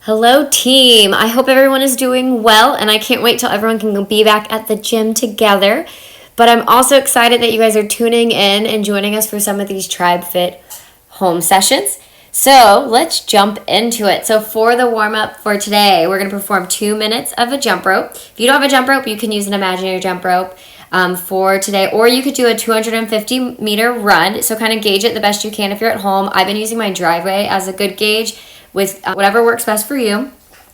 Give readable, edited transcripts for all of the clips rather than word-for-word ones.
Hello team, I hope everyone is doing well and I can't wait till everyone can be back at the gym together. But I'm also excited that you guys are tuning in and joining us for some of these Tribe Fit home sessions. So let's jump into it. So for the warm up for today, we're going to perform 2 minutes of a jump rope. If you don't have a jump rope, you can use an imaginary jump rope for today, or you could do a 250-meter run. So kind of gauge it the best you can if you're at home. I've been using my driveway as a good gauge with whatever works best for you.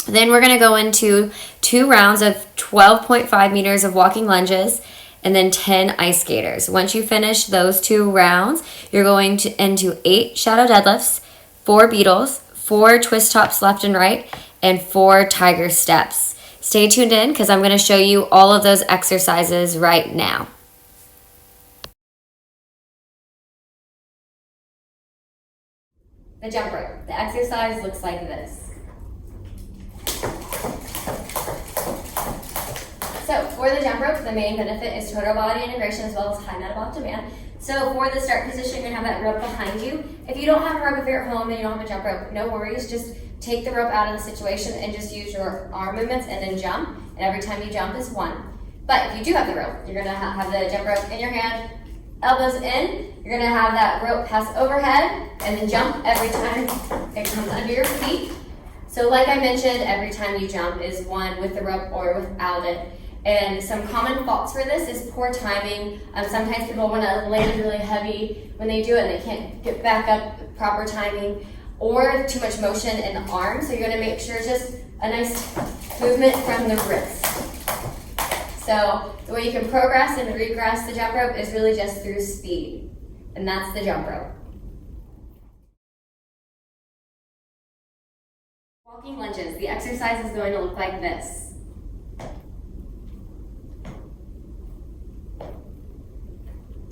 Then we're going to go into 2 rounds of 12.5 meters of walking lunges and then 10 ice skaters. Once you finish those 2 rounds, you're going to into 8 shadow deadlifts, 4 beetles, 4 twist tops left and right, and 4 tiger steps. Stay tuned in because I'm going to show you all of those exercises right now. The jump rope. The exercise looks like this. So for the jump rope, the main benefit is total body integration as well as high metabolic demand. So for the start position, you're gonna have that rope behind you. If you don't have a rope, if you're at home and you don't have a jump rope, no worries. Just take the rope out of the situation and just use your arm movements and then jump. And every time you jump is 1. But if you do have the rope, you're gonna have the jump rope in your hand, elbows in. You're gonna have that rope pass overhead and then jump every time it comes under your feet. So like I mentioned, every time you jump is 1 with the rope or without it. And some common faults for this is poor timing. Sometimes people want to land really heavy when they do it and they can't get back up with proper timing, or too much motion in the arm. So you're going to make sure just a nice movement from the wrist. So the way you can progress and regress the jump rope is really just through speed. And that's the jump rope. Walking lunges. The exercise is going to look like this.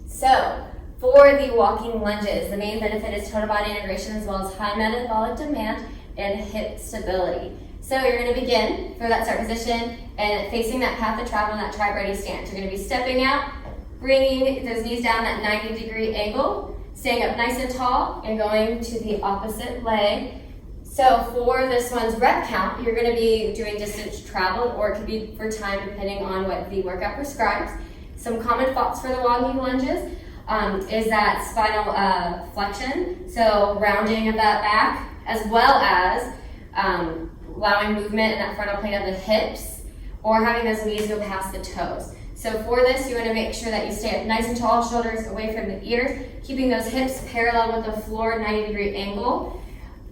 So, for the walking lunges, the main benefit is total body integration as well as high metabolic demand and hip stability. So you're going to begin for that start position and facing that path of travel in that tribe ready stance. You're going to be stepping out, bringing those knees down that 90-degree angle, staying up nice and tall, and going to the opposite leg. So for this one's rep count, you're going to be doing distance traveled, or it could be for time depending on what the workout prescribes. Some common faults for the walking lunges is that spinal flexion, so rounding of that back, as well as allowing movement in that frontal plane of the hips, or having those knees go past the toes. So for this, you want to make sure that you stay up nice and tall, shoulders away from the ears, keeping those hips parallel with the floor, 90-degree angle,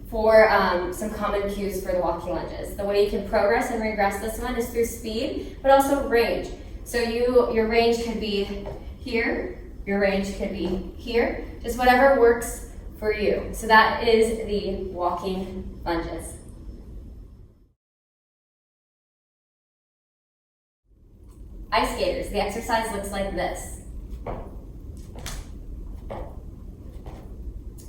for some common cues for the walking lunges. The way you can progress and regress this one is through speed, but also range. So your range could be here, your range could be here, just whatever works for you. So that is the walking lunges. Ice skaters. The exercise looks like this.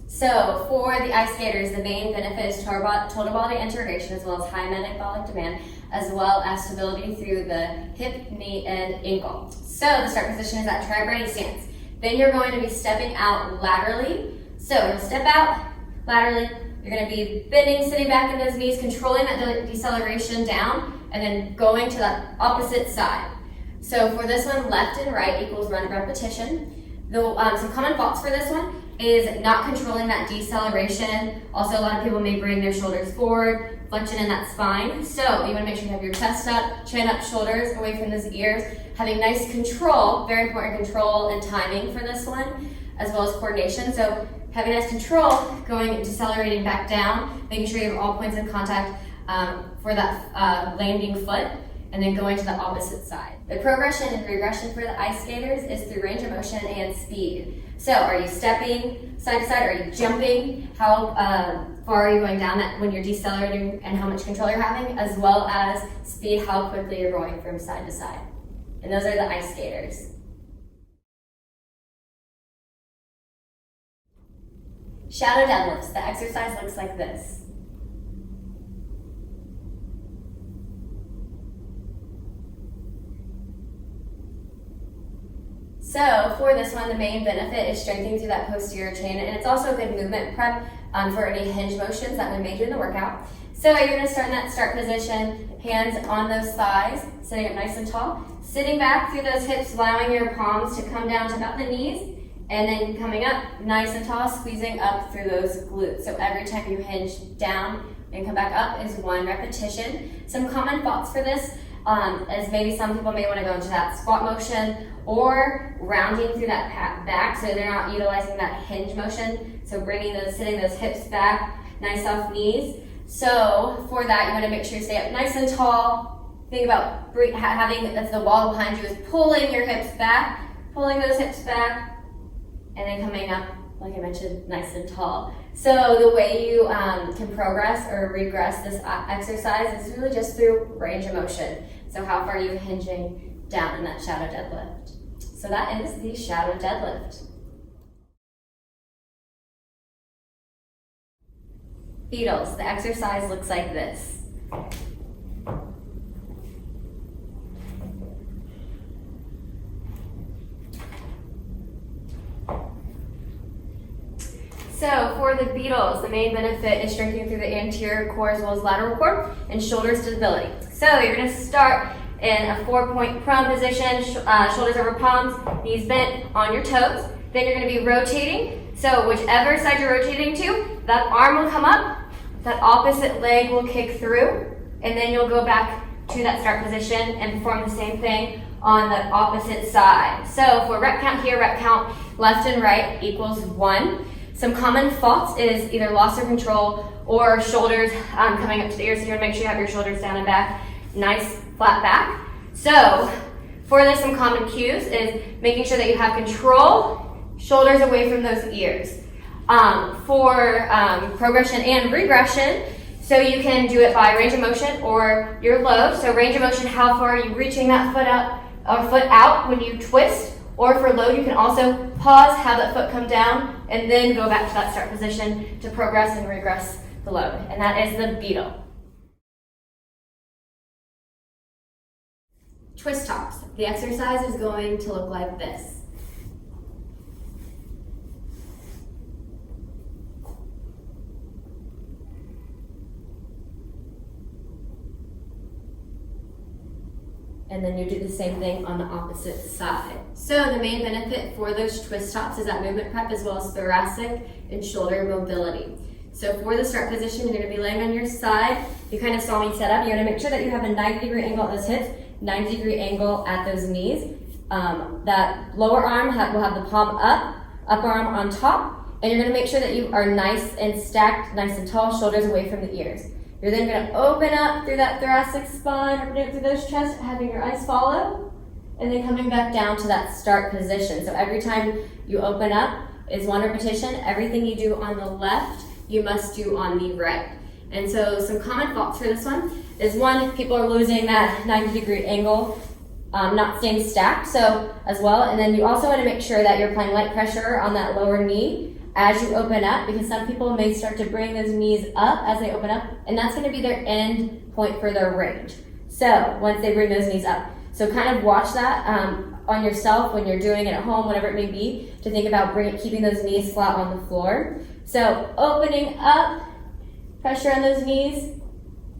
So for the ice skaters, the main benefit is total body integration as well as high metabolic demand, as well as stability through the hip, knee, and ankle. So the start position is that tribe ready stance. Then you're going to be stepping out laterally. So you'll step out laterally. You're going to be bending, sitting back in those knees, controlling that deceleration down, and then going to the opposite side. So for this one, left and right equals run repetition. Some common faults for this one is not controlling that deceleration. Also, a lot of people may bring their shoulders forward, flexion in that spine. So you want to make sure you have your chest up, chin up, shoulders away from those ears. Having nice control, very important control and timing for this one, as well as coordination. So having nice control, going and decelerating back down, making sure you have all points of contact for that landing foot, and then going to the opposite side. The progression and regression for the ice skaters is through range of motion and speed. So are you stepping side to side? Are you jumping? How far are you going down that when you're decelerating and how much control you're having, as well as speed, how quickly you're going from side to side. And those are the ice skaters. Shadow deadlifts. The exercise looks like this. So for this one, the main benefit is strengthening through that posterior chain, and it's also a good movement prep for any hinge motions that we may do in the workout. So you're gonna start in that start position, hands on those thighs, sitting up nice and tall. Sitting back through those hips, allowing your palms to come down to about the knees, and then coming up nice and tall, squeezing up through those glutes. So every time you hinge down and come back up is 1 repetition. Some common thoughts for this is maybe some people may want to go into that squat motion or rounding through that back so they're not utilizing that hinge motion. So sitting those hips back, nice off knees. So for that, you want to make sure you stay up nice and tall. Think about having, if the wall behind you is pulling your hips back, pulling those hips back, and then coming up, like I mentioned, nice and tall. So the way you can progress or regress this exercise is really just through range of motion. So how far are you hinging down in that shadow deadlift? So that is the shadow deadlift. Beetles, the exercise looks like this. So for the Beetles, the main benefit is strengthening through the anterior core as well as lateral core and shoulder stability. So you're gonna start in a 4-point prone position, shoulders over palms, knees bent on your toes. Then you're gonna be rotating. So whichever side you're rotating to, that arm will come up, that opposite leg will kick through, and then you'll go back to that start position and perform the same thing on the opposite side. So for rep count here, rep count left and right equals 1. Some common faults is either loss of control or shoulders coming up to the ears. So you want to make sure you have your shoulders down and back, nice flat back. So for this, some common cues is making sure that you have control, shoulders away from those ears. For progression and regression, so you can do it by range of motion or your load. So range of motion, how far are you reaching that foot up or foot out when you twist? Or for load, you can also pause, have that foot come down, and then go back to that start position to progress and regress the load. And that is the beetle. Twist tops. The exercise is going to look like this. And then you do the same thing on the opposite side. So the main benefit for those twist tops is that movement prep as well as thoracic and shoulder mobility. So for the start position, you're gonna be laying on your side. You kind of saw me set up. You're gonna make sure that you have a 90-degree angle at those hips, 90-degree angle at those knees. That lower arm will have the palm up, upper arm on top, and you're gonna make sure that you are nice and stacked, nice and tall, shoulders away from the ears. You're then going to open up through that thoracic spine, open up through those chest, having your eyes follow, and then coming back down to that start position. So every time you open up is 1 repetition. Everything you do on the left, you must do on the right. And so some common faults for this one is 1, people are losing that 90-degree angle, not staying stacked, so as well. And then you also want to make sure that you're applying light pressure on that lower knee as you open up, because some people may start to bring those knees up as they open up, and that's going to be their end point for their range. So once they bring those knees up, so kind of watch that on yourself when you're doing it at home, whatever it may be, to think about keeping those knees flat on the floor. So opening up, pressure on those knees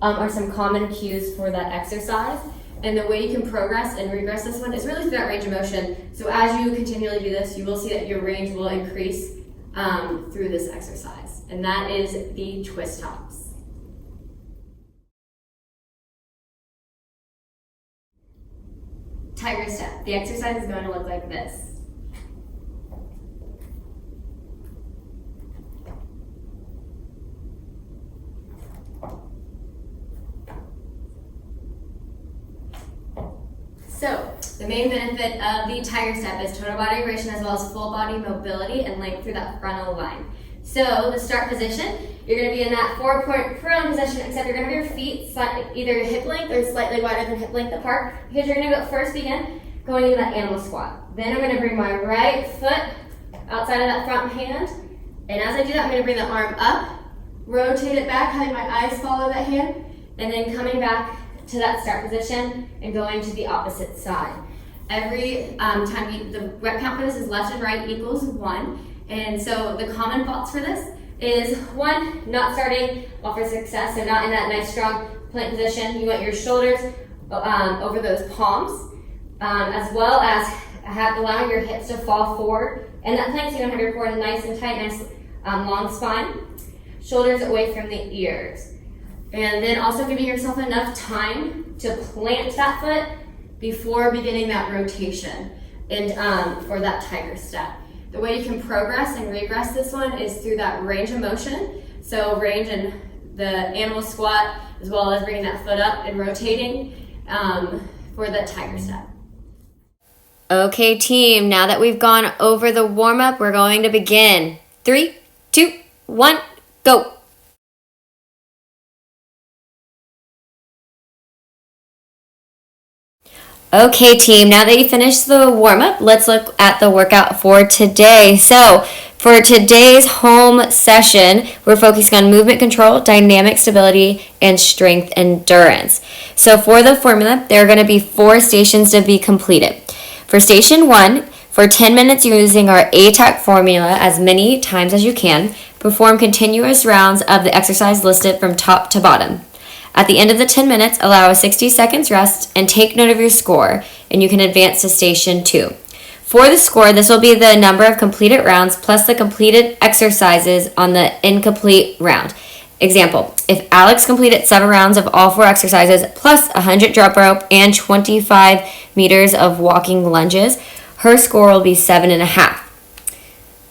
are some common cues for that exercise. And the way you can progress and regress this one is really through that range of motion. So as you continually do this, you will see that your range will increase through this exercise, and that is the twist tops. Tiger step. The exercise is going to look like this. So, the main benefit of the tiger step is total body duration as well as full body mobility and length through that frontal line. So, the start position, you're going to be in that 4-point prone position, except you're going to have your feet either hip length or slightly wider than hip length apart, because you're going to first begin going into that animal squat. Then I'm going to bring my right foot outside of that front hand, and as I do that, I'm going to bring the arm up, rotate it back, having my eyes follow that hand, and then coming back to that start position and going to the opposite side. Every time the rep count for this is left and right equals 1. And so the common faults for this is one, not starting off for success, so not in that nice strong plank position. You want your shoulders over those palms, as well as allowing your hips to fall forward. And that plank, so you don't have your core nice and tight, nice long spine. Shoulders away from the ears. And then also giving yourself enough time to plant that foot before beginning that rotation and for that tiger step. The way you can progress and regress this one is through that range of motion. So range in the animal squat, as well as bringing that foot up and rotating for the tiger step. Okay, team, now that we've gone over the warm-up, we're going to begin. 3, 2, 1, go. Okay, team, now that you finished the warm-up, let's look at the workout for today. So, for today's home session, we're focusing on movement control, dynamic stability, and strength endurance. So, for the formula, there are going to be 4 stations to be completed. For station 1, for 10 minutes, you're using our ATAC formula as many times as you can. Perform continuous rounds of the exercise listed from top to bottom. At the end of the 10 minutes, allow a 60 seconds rest and take note of your score, and you can advance to station 2. For the score, this will be the number of completed rounds plus the completed exercises on the incomplete round. Example, if Alex completed 7 rounds of all 4 exercises plus 100 drop rope and 25 meters of walking lunges, her score will be 7.5.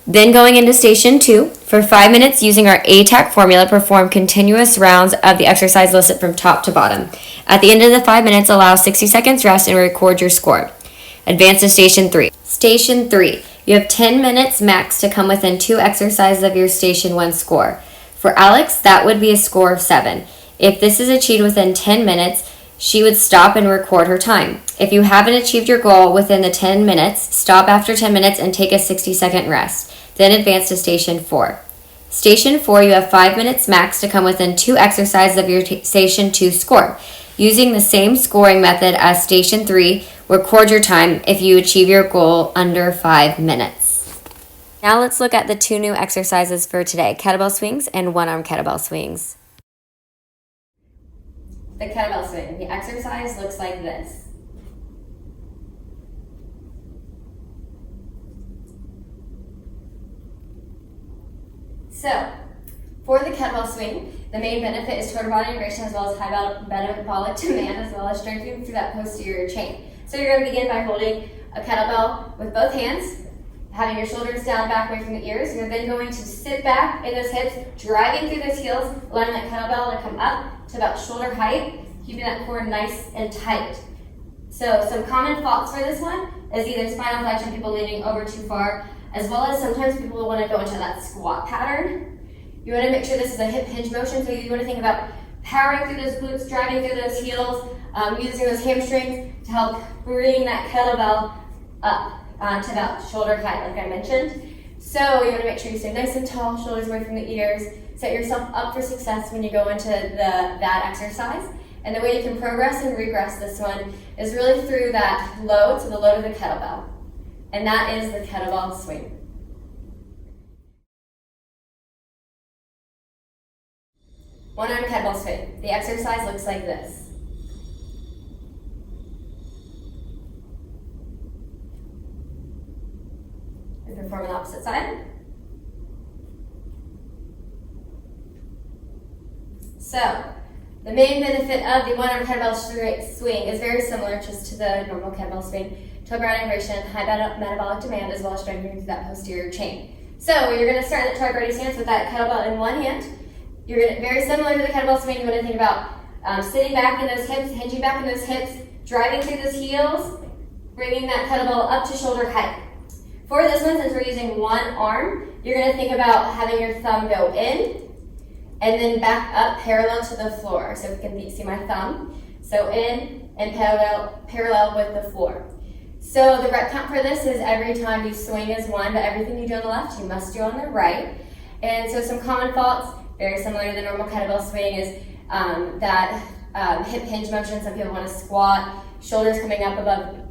Then going into station 2, for 5 minutes using our ATAC formula, perform continuous rounds of the exercise listed from top to bottom. At the end of the 5 minutes, allow 60 seconds rest and record your score. Advance to station 3. Station 3, you have 10 minutes max to come within 2 exercises of your station 1 score. For Alex, that would be a score of 7. If this is achieved within 10 minutes, she would stop and record her time. If you haven't achieved your goal within the 10 minutes, stop after 10 minutes and take a 60-second rest. Then advance to station 4. Station 4, you have 5 minutes max to come within 2 exercises of your station 2 score. Using the same scoring method as station 3, record your time if you achieve your goal under 5 minutes. Now let's look at the 2 new exercises for today, kettlebell swings and one-arm kettlebell swings. The kettlebell swing. The exercise looks like this. So, for the kettlebell swing, the main benefit is total body integration as well as high metabolic demand as well as strengthening through that posterior chain. So you're going to begin by holding a kettlebell with both hands, having your shoulders down, back away from the ears. You're then going to sit back in those hips, driving through those heels, allowing that kettlebell to come up to about shoulder height, keeping that core nice and tight. So some common faults for this one is either spinal flexion, people leaning over too far, as well as sometimes people want to go into that squat pattern. You want to make sure this is a hip hinge motion, so you want to think about powering through those glutes, driving through those heels, using those hamstrings to help bring that kettlebell up to that shoulder height, like I mentioned. So you want to make sure you stay nice and tall, shoulders away from the ears. Set yourself up for success when you go into that exercise. And the way you can progress and regress this one is really through that load, so the load of the kettlebell. And that is the kettlebell swing. One-arm kettlebell swing. The exercise looks like this. And perform on the opposite side. So, the main benefit of the one-arm kettlebell swing is very similar just to the normal kettlebell swing. Total body integration, high metabolic demand, as well as strengthening through that posterior chain. So you're going to start in the tricep stance with that kettlebell in one hand. You're going to, very similar to the kettlebell swing, you want to think about sitting back in those hips, hinging back in those hips, driving through those heels, bringing that kettlebell up to shoulder height. For this one, since we're using one arm, you're going to think about having your thumb go in and then back up parallel to the floor. So if you can see my thumb. So in and parallel with the floor. So the rep count for this is every time you swing is 1, but everything you do on the left, you must do on the right. And so some common faults, very similar to the normal kettlebell swing, is that hip hinge motion. Some people want to squat, shoulders coming up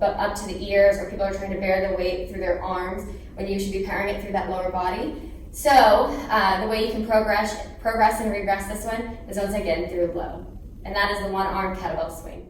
up to the ears, or people are trying to bear the weight through their arms when you should be powering it through that lower body. So the way you can progress and regress this one is once again through low. And that is the one-arm kettlebell swing.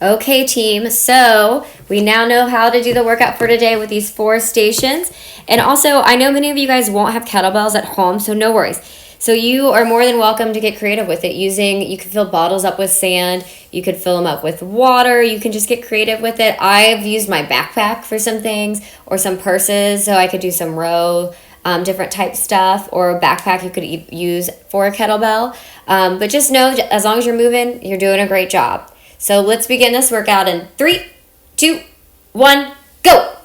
Okay, team, so we now know how to do the workout for today with these 4 stations. And also, I know many of you guys won't have kettlebells at home, so no worries. So you are more than welcome to get creative with it you can fill bottles up with sand, you could fill them up with water, you can just get creative with it. I've used my backpack for some things, or some purses, so I could do some row, different type stuff, or a backpack you could use for a kettlebell. But just know, as long as you're moving, you're doing a great job. So let's begin this workout in 3, 2, 1, go!